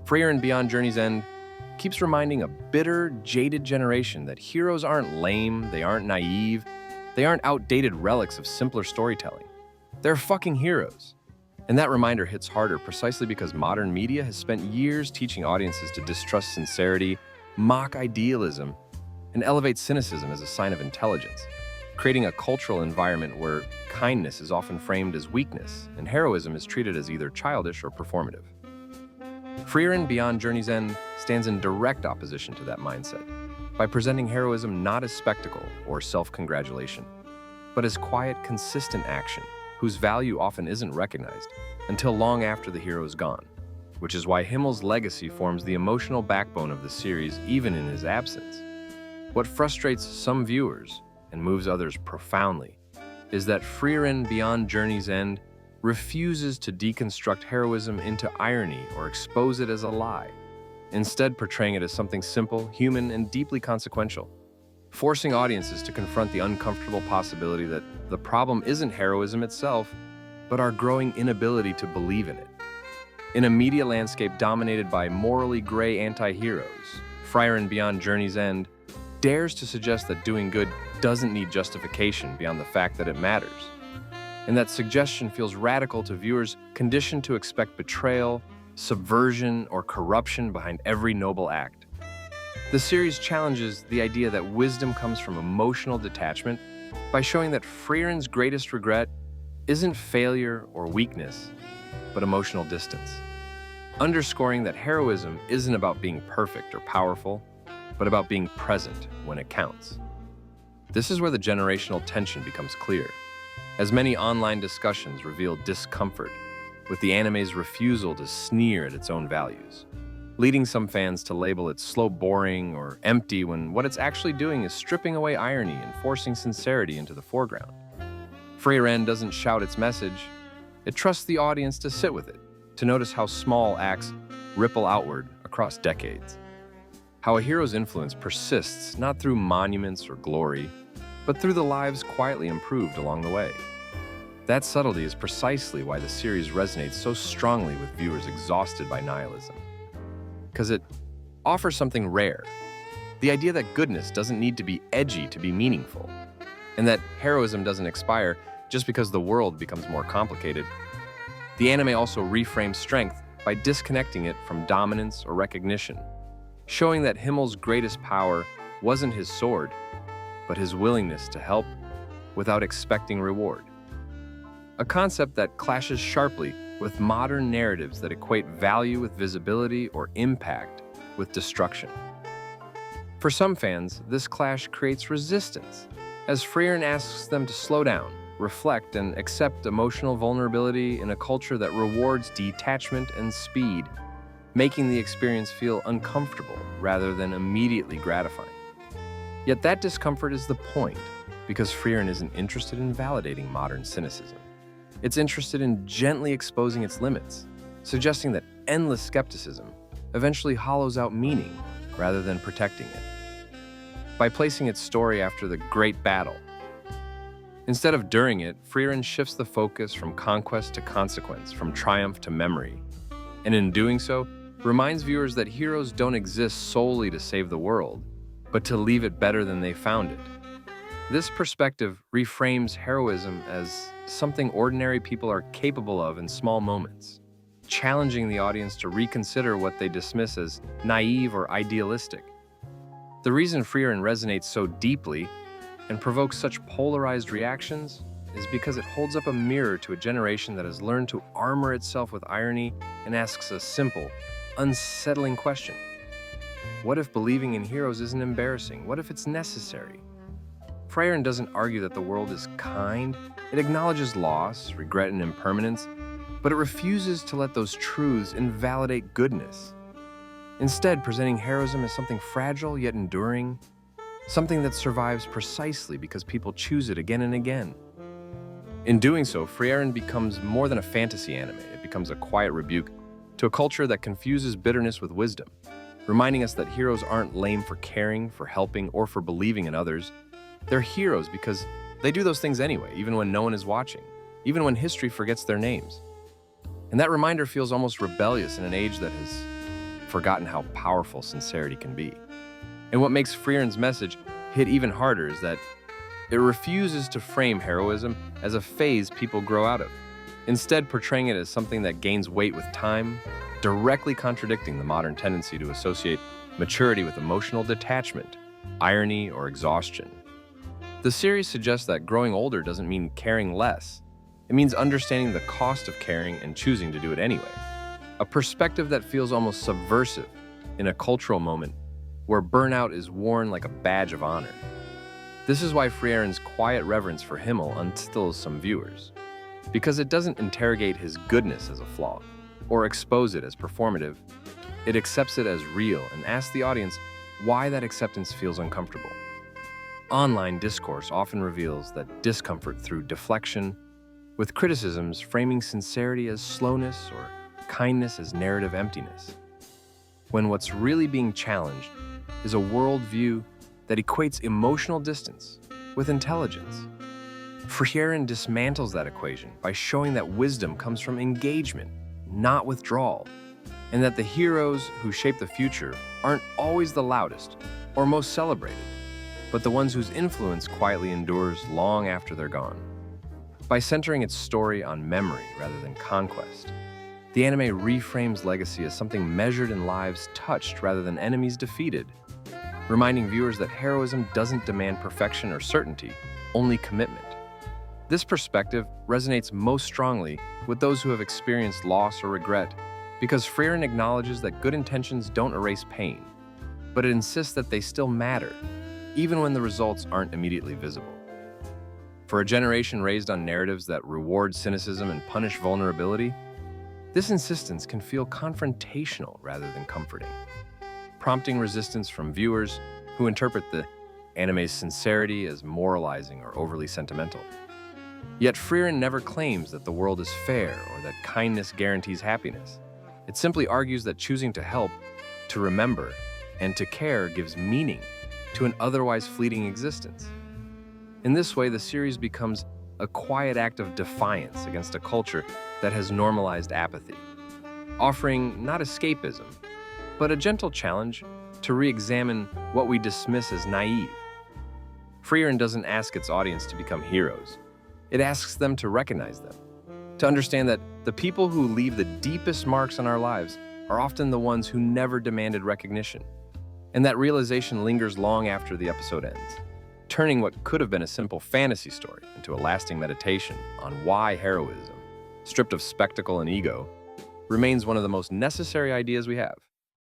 Frieren Beyond Journey's End keeps reminding a bitter, jaded generation that heroes aren't lame, they aren't naive, they aren't outdated relics of simpler storytelling. They're fucking heroes. And that reminder hits harder precisely because modern media has spent years teaching audiences to distrust sincerity, mock idealism, and elevate cynicism as a sign of intelligence, creating a cultural environment where kindness is often framed as weakness and heroism is treated as either childish or performative. Frieren Beyond Journey's End stands in direct opposition to that mindset by presenting heroism not as spectacle or self-congratulation, but as quiet, consistent action whose value often isn't recognized until long after the hero is gone, which is why Himmel's legacy forms the emotional backbone of the series even in his absence. What frustrates some viewers and moves others profoundly is that Frieren Beyond Journey's End refuses to deconstruct heroism into irony or expose it as a lie, instead portraying it as something simple, human, and deeply consequential, forcing audiences to confront the uncomfortable possibility that the problem isn't heroism itself, but our growing inability to believe in it. In a media landscape dominated by morally gray anti-heroes, Frieren Beyond Journey's End dares to suggest that doing good doesn't need justification beyond the fact that it matters. And that suggestion feels radical to viewers conditioned to expect betrayal, subversion, or corruption behind every noble act. The series challenges the idea that wisdom comes from emotional detachment by showing that Frieren's greatest regret isn't failure or weakness, but emotional distance, underscoring that heroism isn't about being perfect or powerful, but about being present when it counts. This is where the generational tension becomes clear, as many online discussions reveal discomfort with the anime's refusal to sneer at its own values, leading some fans to label it slow, boring, or empty when what it's actually doing is stripping away irony and forcing sincerity into the foreground. Frieren doesn't shout its message, it trusts the audience to sit with it, to notice how small acts ripple outward across decades. How a hero's influence persists not through monuments or glory, but through the lives quietly improved along the way. That subtlety is precisely why the series resonates so strongly with viewers exhausted by nihilism. Because it offers something rare, the idea that goodness doesn't need to be edgy to be meaningful, and that heroism doesn't expire just because the world becomes more complicated. The anime also reframes strength by disconnecting it from dominance or recognition, showing that Himmel's greatest power wasn't his sword, but his willingness to help without expecting reward. A concept that clashes sharply with modern narratives that equate value with visibility or impact with destruction. For some fans, this clash creates resistance, as Frieren asks them to slow down, reflect, and accept emotional vulnerability in a culture that rewards detachment and speed, making the experience feel uncomfortable rather than immediately gratifying. Yet that discomfort is the point, because Frieren isn't interested in validating modern cynicism. It's interested in gently exposing its limits, suggesting that endless skepticism eventually hollows out meaning rather than protecting it. By placing its story after the great battle, instead of during it, Frieren shifts the focus from conquest to consequence, from triumph to memory, and in doing so, reminds viewers that heroes don't exist solely to save the world, but to leave it better than they found it. This perspective reframes heroism as something ordinary people are capable of in small moments, challenging the audience to reconsider what they dismiss as naive or idealistic. The reason Frieren resonates so deeply and provokes such polarized reactions is because it holds up a mirror to a generation that has learned to armor itself with irony and asks a simple, unsettling question. What if believing in heroes isn't embarrassing? What if it's necessary? Frieren doesn't argue that the world is kind. It acknowledges loss, regret, and impermanence, but it refuses to let those truths invalidate goodness. Instead, presenting heroism as something fragile yet enduring, something that survives precisely because people choose it again and again. In doing so, Frieren becomes more than a fantasy anime. It becomes a quiet rebuke to a culture that confuses bitterness with wisdom, reminding us that heroes aren't lame for caring, for helping, or for believing in others. They're heroes because they do those things anyway, even when no one is watching, even when history forgets their names. And that reminder feels almost rebellious in an age that has forgotten how powerful sincerity can be. And what makes Frieren's message hit even harder is that it refuses to frame heroism as a phase people grow out of, instead portraying it as something that gains weight with time, directly contradicting the modern tendency to associate maturity with emotional detachment, irony, or exhaustion. The series suggests that growing older doesn't mean caring less. It means understanding the cost of caring and choosing to do it anyway. A perspective that feels almost subversive in a cultural moment where burnout is worn like a badge of honor. This is why Frieren's quiet reverence for Himmel unsettles some viewers, because it doesn't interrogate his goodness as a flaw or expose it as performative. It accepts it as real and asks the audience why that acceptance feels uncomfortable. Online discourse often reveals that discomfort through deflection, with criticisms framing sincerity as slowness or kindness as narrative emptiness, when what's really being challenged is a worldview that equates emotional distance with intelligence. Frieren dismantles that equation by showing that wisdom comes from engagement, not withdrawal, and that the heroes who shape the future aren't always the loudest or most celebrated, but the ones whose influence quietly endures long after they're gone. By centering its story on memory rather than conquest, the anime reframes legacy as something measured in lives touched rather than enemies defeated, reminding viewers that heroism doesn't demand perfection or certainty, only commitment. This perspective resonates most strongly with those who have experienced loss or regret, because Frieren acknowledges that good intentions don't erase pain, but it insists that they still matter, even when the results aren't immediately visible. For a generation raised on narratives that reward cynicism and punish vulnerability, this insistence can feel confrontational rather than comforting, prompting resistance from viewers who interpret the anime's sincerity as moralizing or overly sentimental. Yet Frieren never claims that the world is fair or that kindness guarantees happiness. It simply argues that choosing to help, to remember, and to care gives meaning to an otherwise fleeting existence. In this way, the series becomes a quiet act of defiance against a culture that has normalized apathy, offering not escapism, but a gentle challenge to re-examine what we dismiss as naive. Frieren doesn't ask its audience to become heroes. It asks them to recognize them, to understand that the people who leave the deepest marks on our lives are often the ones who never demanded recognition. And that realization lingers long after the episode ends, turning what could have been a simple fantasy story into a lasting meditation on why heroism, stripped of spectacle and ego, remains one of the most necessary ideas we have.